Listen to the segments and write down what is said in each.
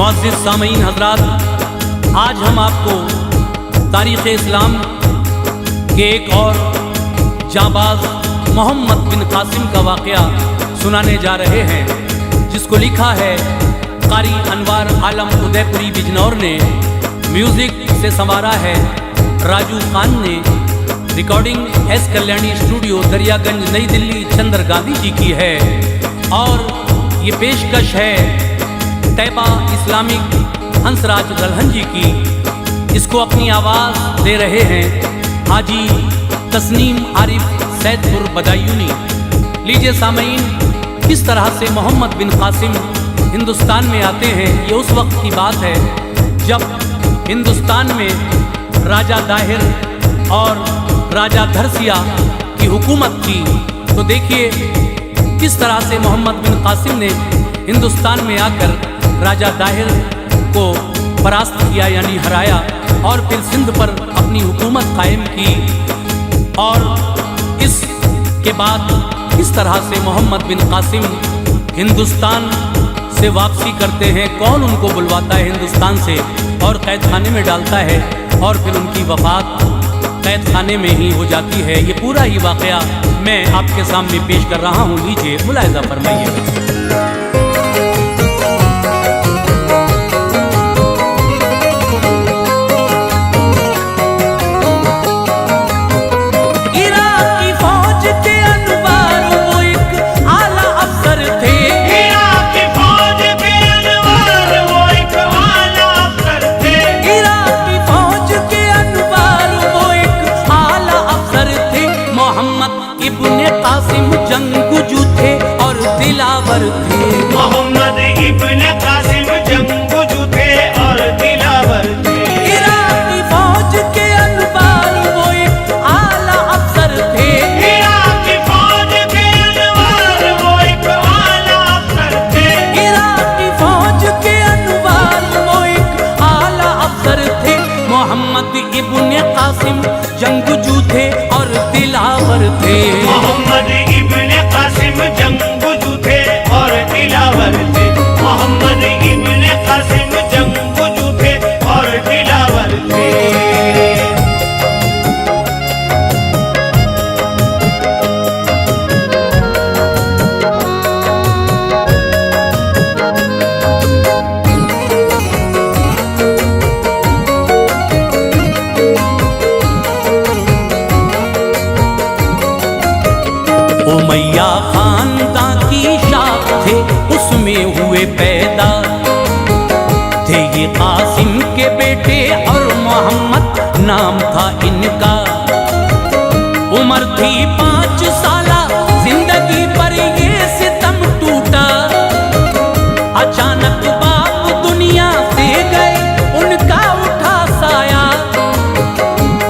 मुअज़्ज़िज़ सामीन हज़रात, आज हम आपको तारीख़ इस्लाम के एक और जाबाज मोहम्मद बिन कासिम का वाक़या सुनाने जा रहे हैं, जिसको लिखा है कारी अनवार आलम उदयपुरी बिजनौर ने, म्यूज़िक से संवारा है राजू खान ने, recording S Kalyani studio Daryaganj नई दिल्ली चंद्र गांधी जी की है। और ये पेशकश है तैबा इस्लामिक हंसराज दलहन जी की। इसको अपनी आवाज़ दे रहे हैं हाजी तस्नीम आरिफ सैदपुर बदायूनी। लीजिए सामीन, किस तरह से मोहम्मद बिन कासिम हिंदुस्तान में आते हैं। ये उस वक्त की बात है जब हिंदुस्तान में राजा दाहिर और राजा धरसिया की हुकूमत थी। तो देखिए किस तरह से मोहम्मद बिन कासिम ने हिंदुस्तान में आकर राजा दाहिर को परास्त किया, यानी हराया, और फिर सिंध पर अपनी हुकूमत कायम की। और इसके बाद किस तरह से मोहम्मद बिन कासिम हिंदुस्तान से वापसी करते हैं, कौन उनको बुलवाता है हिंदुस्तान से और कैद खाने में डालता है, और फिर उनकी वफात कैद खाने में ही हो जाती है। ये पूरा ही वाक़या मैं आपके सामने पेश कर रहा हूँ। लीजिए मुलाहिज़ा फरमाइए। मोहम्मद इब्ने कासिम जंगजू थे और दिलावर थे। इराकी फौज के अनवार वो एक आला अफसर थे। इराकी फौज के अनवार वो एक आला अफसर थे। इराकी फौज के अनवार वो एक आला अफसर थे। मोहम्मद इब्ने कासिम जंगजू थे और दिलावर थे। मोहम्मद इब्ने कासिम जंगजू थे और दिलावर थे। मोहम्मद इब्ने कासिम जंगजू थे और दिलावर थे। उमैया खानदान की शाख थे, उसमें हुए पैदा थे ये कासिम के बेटे और मोहम्मद नाम था इनका। उम्र थी 5 साला, जिंदगी पर ये सितम टूटा। अचानक बाप दुनिया से गए, उनका उठा साया।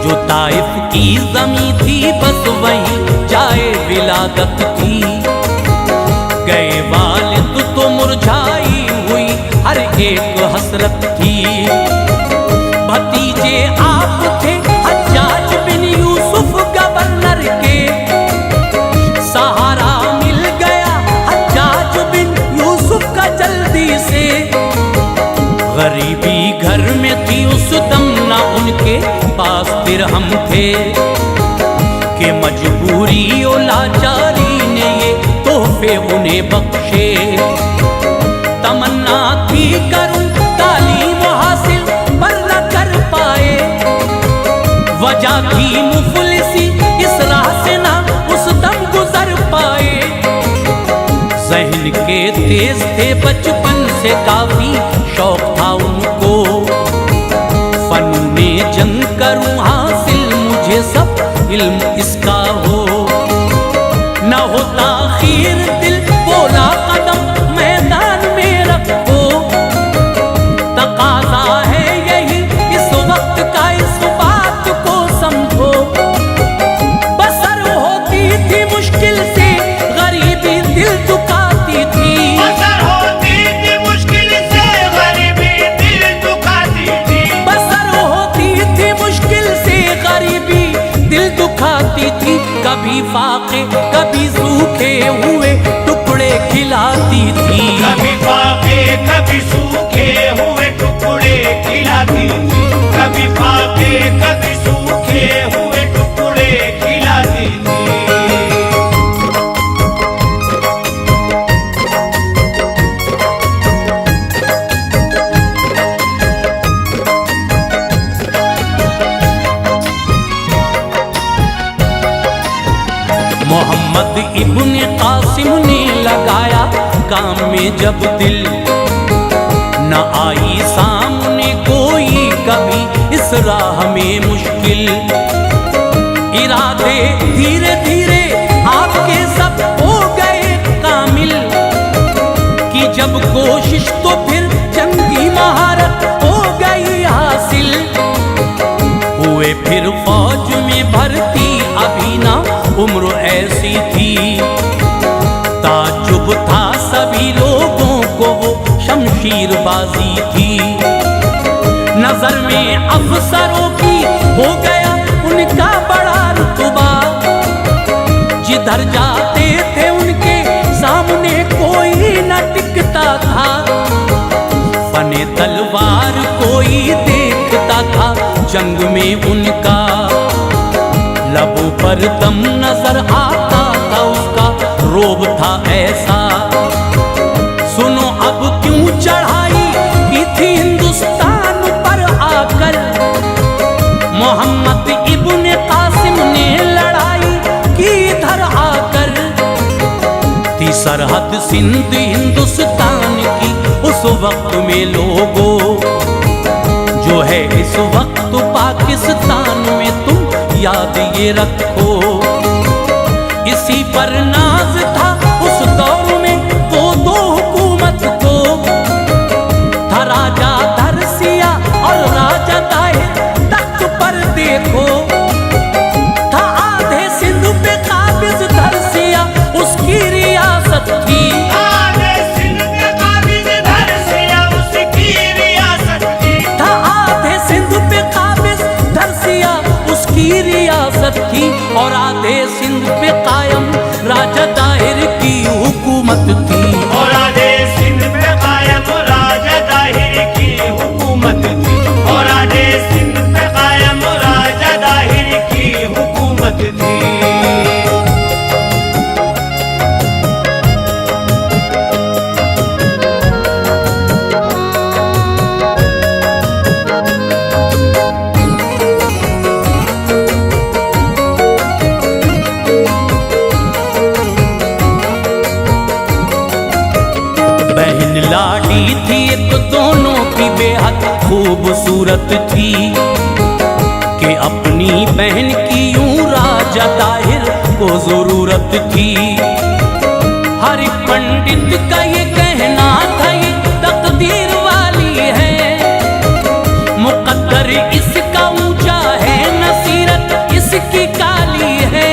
जो ताइफ की जमीन थी बस वहीं जाए विलादत थी। गए वालिद तो मुरझाई हुई हर एक हसरत थी। भतीजे आप थे हज्जाज बिन यूसुफ गवर्नर के। सहारा मिल गया हज्जाज बिन यूसुफ का जल्दी से। गरीबी घर में थी उस दम, ना उनके पास दिरहम थे। के मजबूरी और लाचारी ने ये तोहफे उन्हें बख्शे। तमन्ना थी करूं तालीम हासिल पर न कर पाए। वजह थी मुफलिसी, इस राह से ना उस दम गुजर पाए। ज़हन के तेज थे, बचपन से काफी शौक था उनको। फन्ने जंग करूं हासिल, मुझे सब इल्म इसका हो। न होता खीर दिल, बोला कदम मैदान में रखो। तकाज़ा है यही इस वक्त का, इस बात को समझो। बसर होती थी मुश्किल से, गरीबी दिल दुखाती थी। बसर होती थी मुश्किल से, गरीबी दिल दुखाती थी। बसर होती थी मुश्किल से, गरीबी दिल दुखाती थी। कभी फाके कभी सूखे हुए टुकड़े टुकड़े खिलाती थी। कभी पाके कभी सूखे हुए टुकड़े खिलाती थी, कभी पाके कभी सूखे हुए टुकड़े खिलाती थी। मोहम्मद इब्ने कासिम ने लगाया काम में जब दिल, न आई सामने कोई कभी इस राह में मुश्किल। इरादे धीरे धीरे आपके सब हो गए कामिल, कि जब कोशिश तो फिर जंगी महारत हो गई हासिल। हुए फिर फौज में भर्ती, अभी ना उम्र ऐसी थी। ताज्जुब था सभी लोगों को, वो शमशीरबाजी थी। नजर में अफसरों की हो गया उनका बड़ा रुतबा। जिधर जाते थे उनके सामने कोई न टिकता था। फने तलवार कोई देखता था जंग में उनका। लबों पर दम नजर आता था उसका, रोब था ऐसा। सुनो अब क्यों चढ़ाई की थी हिंदुस्तान पर आकर। मोहम्मद इब्ने कासिम ने लड़ाई की इधर आकर। थी सरहद सिंध हिंदुस्तान की उस वक्त में लोगों, जो है इस वक्त पाकिस्तान में, तुम याद ये रखो। इसी पर नाज था उस दौर में वो दो हुकूमत को। था राजा धरसिया और राजा ताहिर, तख्त पर देखो। था आधे सिंध पे काबिज धरसिया, उसकी रियासत थी। आधे सिंध पे काबिज धरसिया, उसकी रियासत थी। था आधे सिंध पे काबिज धरसिया, उसकी रियासत थी। और आधे सिंध पे कायम राजा दाहिर की हुकूमत थी। और आधे सिंध पे कायम राजा दाहिर की हुकूमत थी। और आधे सिंध पे कायम राजा दाहिर की हुकूमत थी। लाड़ी थी एक दोनों की बेहद खूबसूरत थी, कि अपनी बहन की यूं राजा ताहिर को जरूरत थी। हर एक पंडित का ये कहना था ये तकदीर वाली है। मुकद्दर इसका ऊंचा है, नसीरत इसकी काली है।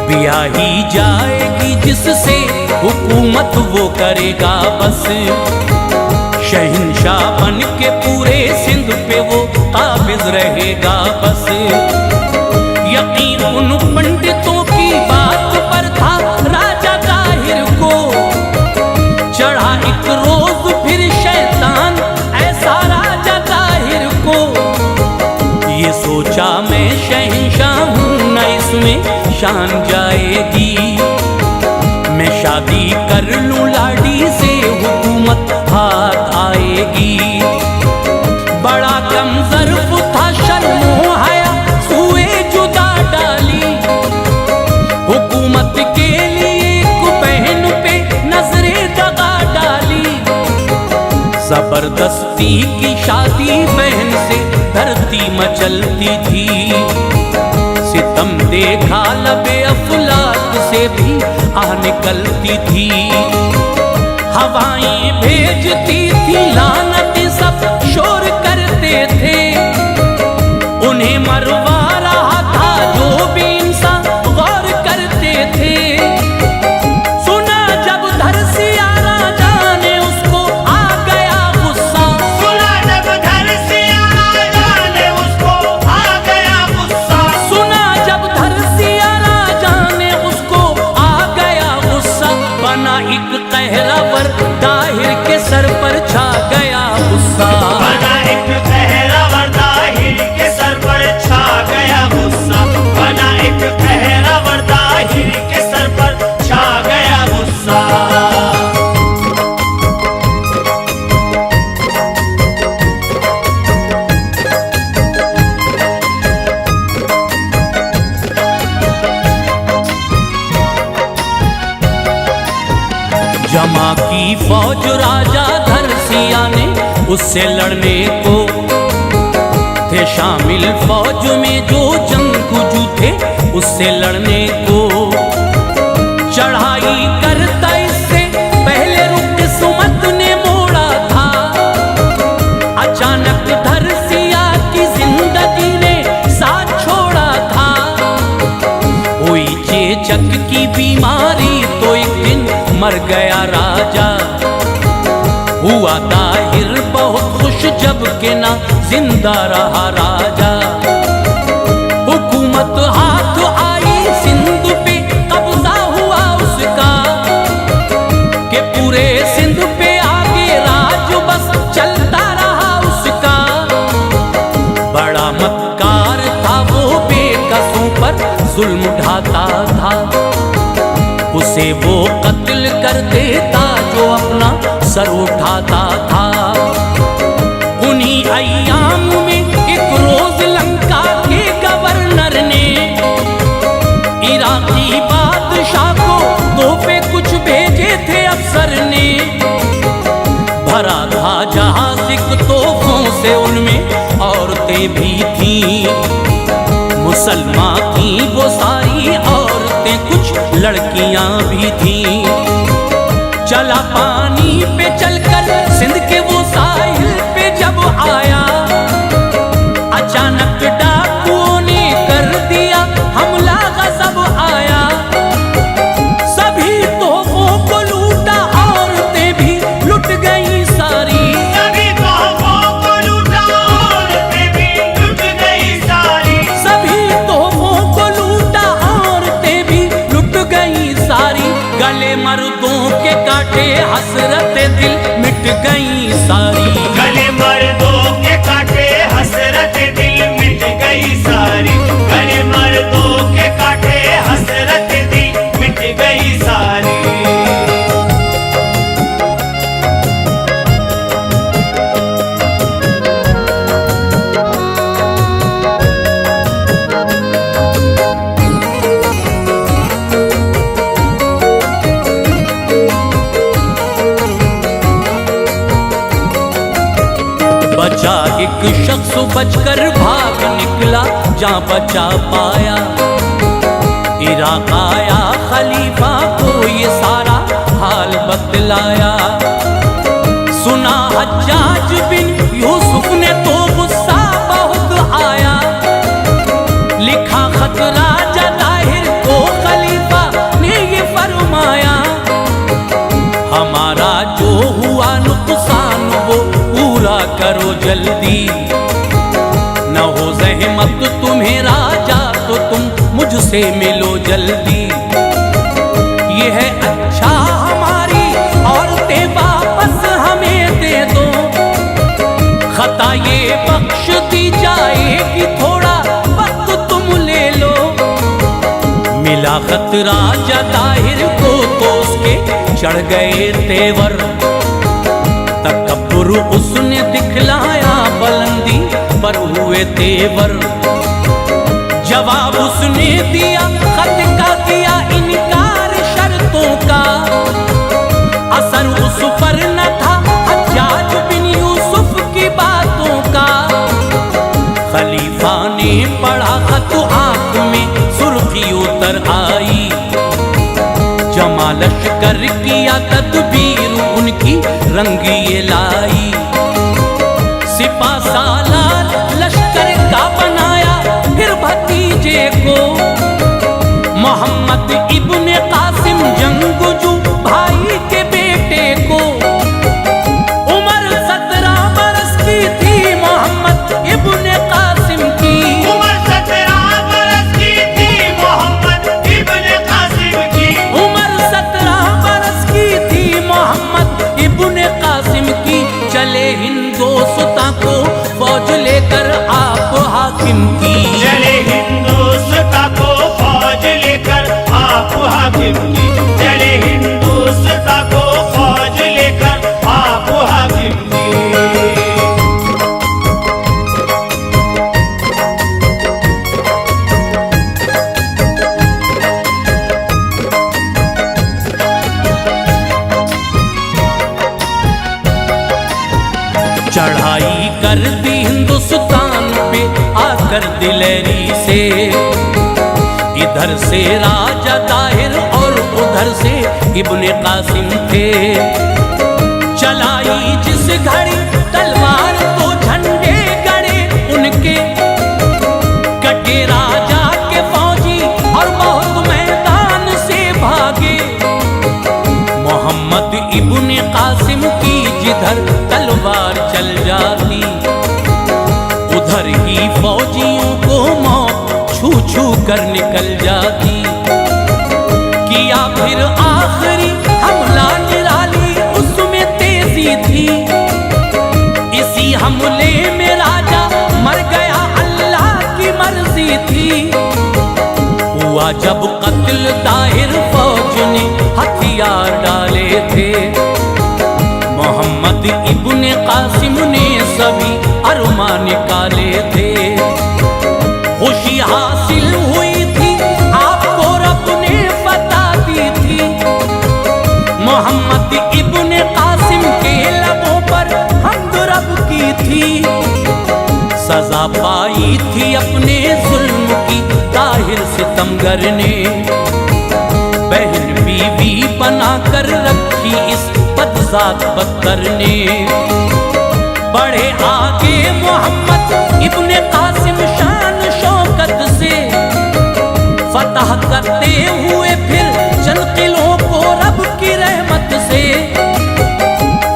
ब्याही जाएगी जिससे हुकूमत वो करेगा बस। शहंशाह बन के पूरे सिंध पे वो काबिज रहेगा बस। यकीन उन पंडितों की बात पर था राजा ताहिर को। चढ़ा एक रोज फिर शैतान ऐसा राजा ताहिर को। ये सोचा मैं शहंशाह हूं न इसमें शान जाएगी। मैं शादी कर लूं लाड़ी से, हुकूमत हाथ आएगी। बड़ा कम ज़र्फ था शर्मो हया सुए जुदा डाली। हुकूमत के लिए एक बहन पे नजरे दगा डाली। जबरदस्ती की शादी बहन से धरती मचलती थी। सितम देखा लबे अफलाक से भी आह निकलती थी। हवाएं भेजती थी लानत, सब शोर करते थे। उन्हें मरवा रहा था जो भी इंसान गौर करते थे। सुना जब धरसिया राजा ने उसको आ गया गुस्सा। सुना जब धरसिया राजा ने उसको आ गया गुस्सा। सुना जब धरसिया राजा ने उसको आ गया गुस्सा। सी फौज राजा धरसिया ने उससे लड़ने को थे शामिल, फौज में जो जंगजू थे उससे लड़ने को। चढ़ाई करता इससे पहले रुख किस्मत ने मोड़ा था, अचानक धरसिया की जिंदगी ने साथ छोड़ा था। हुई चेचक की बीमारी तो एक दिन मर गया राजा, हुआ ताहिर बहुत खुश जब के ना जिंदा रहा राजा। हुकूमत हाथ आई सिंध पे कब्जा हुआ उसका, के पूरे सिंध पे आगे राज बस चलता रहा उसका। बड़ा मक्कार था वो, बेकसों पर जुल्म ढाता था, उसे वो कत्ल कर देता जो अपना सर उठाता था। उन्हीं अय्याम में एक रोज लंका के गवर्नर ने इराकी बादशाह को तोहफे कुछ भेजे थे अफसर ने। भरा था जहाज तोहफों से, उनमें औरतें भी थीं, मुसलमान थीं वो सारी औरतें, कुछ लड़कियां भी थीं। चला पानी पे चलकर सिंध के वो साहिल पे जब आया, अचानक डाकुओं ने कर दिया हमला, गजब आया। सभी तोहफों को लूटा, औरतें भी लुट गई सारी, सभी तोहफों को लूटा, औरतें भी लुट गई सारी। सभी तोहफों को लूटा, औरतें भी लुट गई सारी। गले मर्दों के काटे, हसरत दिल मिट गई सारी। गले मर्दों के काटे, हसरत दिल मिट गई सारी। गले मर्दों के काटे, हसरत दिल मिट गई सारी। बचा एक शख्स बचकर भाग निकला, जहाँ बचा पाया। इराक आया खलीफा को ये सारा हाल बतलाया। सुना हज्जाज बिन यूसुफ ने तो गुस्सा बहुत आया, लिखा खत राजा ताहिर को खलीफा ने ये फरमाया। हमारा जो हुआ नुकसान वो पूरा करो जल्दी, न हो ज़हमत तुम्हें राजा तो तुम मुझसे मिलो जल्दी। ये है अच्छा हमारी औरतें वापस हमें दे दो, खता ये बख्श दी जाएगी, थोड़ा वक्त तुम ले लो। मिला खत राजा ताहिर को तो उसके चढ़ गए तेवर, तकब्बुर उसने दिखलाया बुलंदी पर हुए तेवर। जवाब उसने दिया खत का, किया इनकार शर्तों का, असर उस पर न था हज्जाज बिन यूसुफ की बातों का। खलीफा ने पढ़ा खत, आंख में सुर्खी उतर आई, जमा लश्कर किया तदबीर उनकी रंग ये लाई। सिपा सालार लश्कर का बनाया फिर भतीजे को, मोहम्मद इब्ने कासिम जंगजू भाई के बेटे को। उम्र 17 बरस की थी मोहम्मद इब्ने कासिम की, उम्र 17 बरस की थी मोहम्मद इब्ने कासिम की। उम्र 17 बरस की थी मोहम्मद इब्ने कासिम की। चले हिंदोस्तां को फौज लेकर आप हाकिम की, चले हिंदोस्तां को फौज लेकर आप हाकिम की। चले हिंदोस्तां को फौज लेकर आप हाकिम की। कर दिलेरी से। इधर से राजा ताहिर और उधर से इब्ने कासिम थे। चलाई जिस घड़ी तलवार तो झंडे गड़े उनके, कटे राजा के फौजी और बहुत मैदान से भागे। मोहम्मद इब्ने कासिम की जिधर तलवार चल जाती, उधर ही फौजियों को मौत छू छू कर निकल जाती। किया फिर आखिरी हमला निराली, उसमें तेजी थी। इसी हमले में राजा मर गया, अल्लाह की मर्जी थी। हुआ जब कत्ल ताहिर फौज ने हथियार डाले थे। मोहम्मद इब्ने कासिम ने सभी अरमान निकाले थे। खुशी हासिल हुई थी, आपको रब ने बता दी थी। मोहम्मद इब्ने कासिम के लबों पर हम्द रब की थी। सजा पाई थी अपने जुल्म की ताहिर सितमगर ने। बहन बीवी बनाकर रखी इस बदजात बदतर ने। बढ़े आगे मोहम्मद इब्ने कासिम शान शौकत से, फतह करते हुए फिर चंद किलों को रब की रहमत से।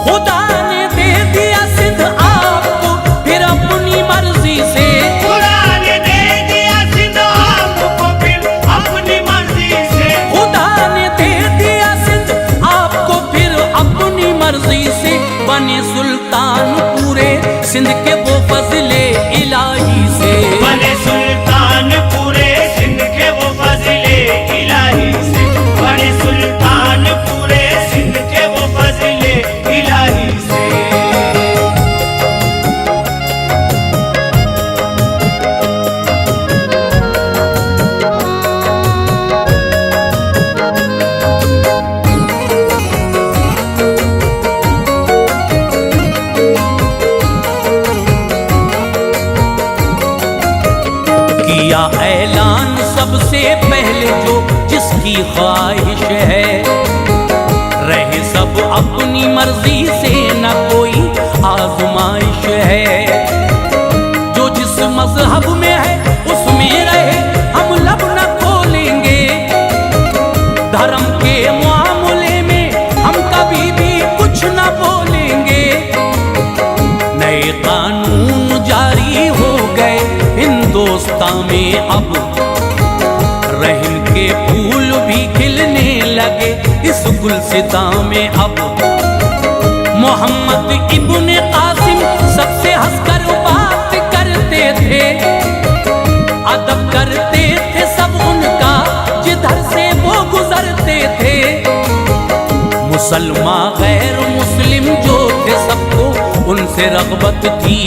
खुदा ने दे दिया सिंध आपको फिर अपनी मर्जी से। खुदा ने दे दिया सिंध आपको फिर अपनी मर्जी से। खुदा ने दे दिया सिंध आपको फिर अपनी मर्जी से। बने सुल्तान पूरे सिंध के वो फजले इलाही से। बने सुल्तान पूरे सिंध के वो फजले इलाही से। बने सुल्तान पूरे सिंध के वो फजले इलाही से। किया ऐलान सबसे पहले जो जिसकी ख्वाहिश है। रहे सब अपनी मर्जी से, न कोई आजमाइश है। जो जिस मजहब में है उसमें रहे, हम लब न खोलेंगे। धर्म के मामले में हम कभी भी कुछ न बोलेंगे। नए कानून जारी हो गए हिंदुस्तान में अब। रहम के फूल भी खिलने लगे इस गुलसिता में अब। मोहम्मद इब्ने कासिम सबसे हंसकर बात करते थे। अदब करते थे सब उनका जिधर से वो गुजरते थे। मुसलमान गैर मुस्लिम जो थे सबको उनसे रग़बत थी।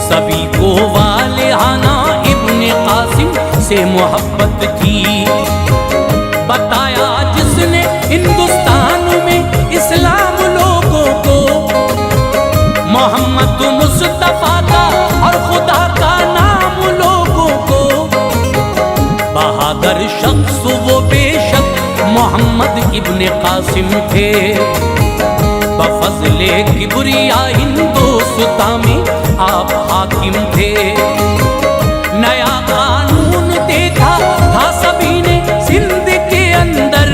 सभी को वालिहाना इब्ने कासिम से मोहब्बत थी। बताया जिसने हिंदुस्तान में इस्लाम लोगों को, मोहम्मद मुस्तफा का और खुदा का नाम लोगों को। बहादुर शख्स वो बेशक मोहम्मद इब्ने कासिम थे। बफज़ले किबरिया हिंदुस्तान में आप हाकिम थे। नया कानून देखा था सभी ने सिंध के अंदर।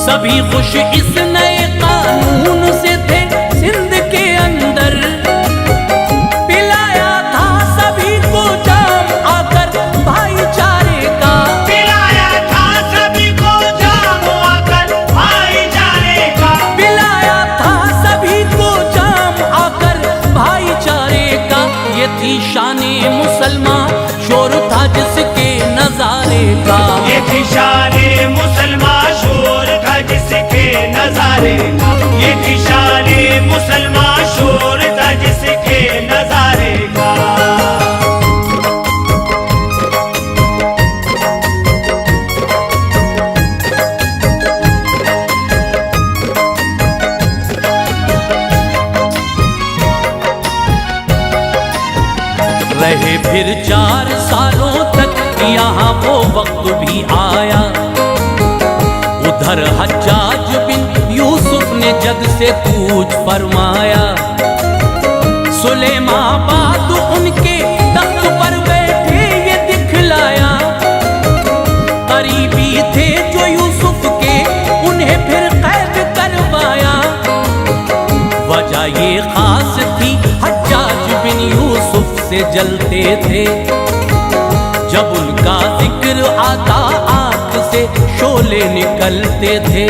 सभी खुश इस नए कानून से थे सिंध के अंदर। पिलाया था सभी को जाम आकर भाईचारे का। पिलाया था सभी को जाम आकर भाईचारे का। पिलाया था सभी को जाम आकर भाईचारे का। ये थी शाने मुसलमान, शोर था जिसके नजारे का। ये थी शाने मुसलमान, शोर था जिसके नजारे का। ये थी शाने मुसलमान, शोर था जिसके नजारे का। 4 सालों तक यहाँ वो वक्त भी आया। उधर हज्जाज बिन यूसुफ ने जग से कूच फरमाया। सुलेमाबाद उनके तख्त पर बैठे ये दिखलाया। करीबी थे जो यूसुफ के, उन्हें फिर कैद करवाया। वजह ये खास थी, हज्जाज बिन यूसुफ से जलते थे। जब उनका जिक्र आता आंख से शोले निकलते थे।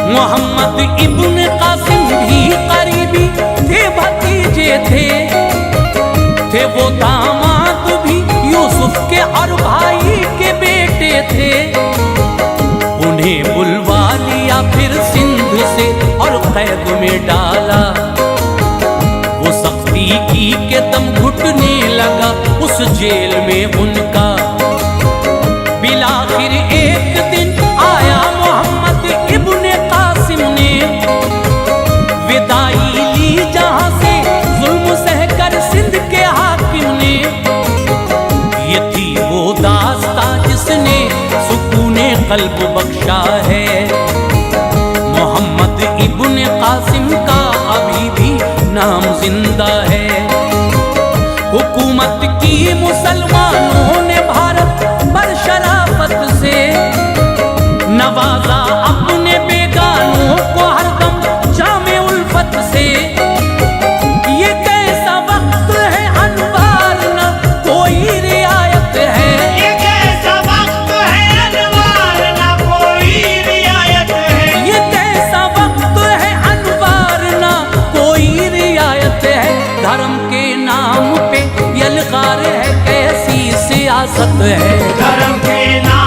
मोहम्मद इब्न कासिम भी करीबी थे, भतीजे थे वो दामाद भी यूसुफ के और भाई के बेटे थे। उन्हें बुलवा लिया फिर सिंध से और कैद में डाला। वो सख्ती की के दम घुटने लगा उस जेल में उनका। बिलाखिर एक दिन आया मोहम्मद इब्ने कासिम ने, विदाई ली जहां से जुल्म सहकर सिंध के हाकिम ने। ये थी वो दास्तां जिसने सुकूने कल्ब बख्शा है। मोहम्मद इब्ने कासिम का अभी भी नाम जिंदा है। हुकूमत की मुसलमानों ने भारत पर शराफत से नवाजा, अपने बेगानों को हरदम जामे उल्फत से। ये कैसा वक्त है अनवार, ना कोई रियायत है। ये कैसा वक्त है अनवार, ना कोई रियायत है। ये कैसा वक्त है अनवार, ना कोई रियायत है। धर्म के नाम पे यलगार है, कैसी सियासत है। धर्म के नाम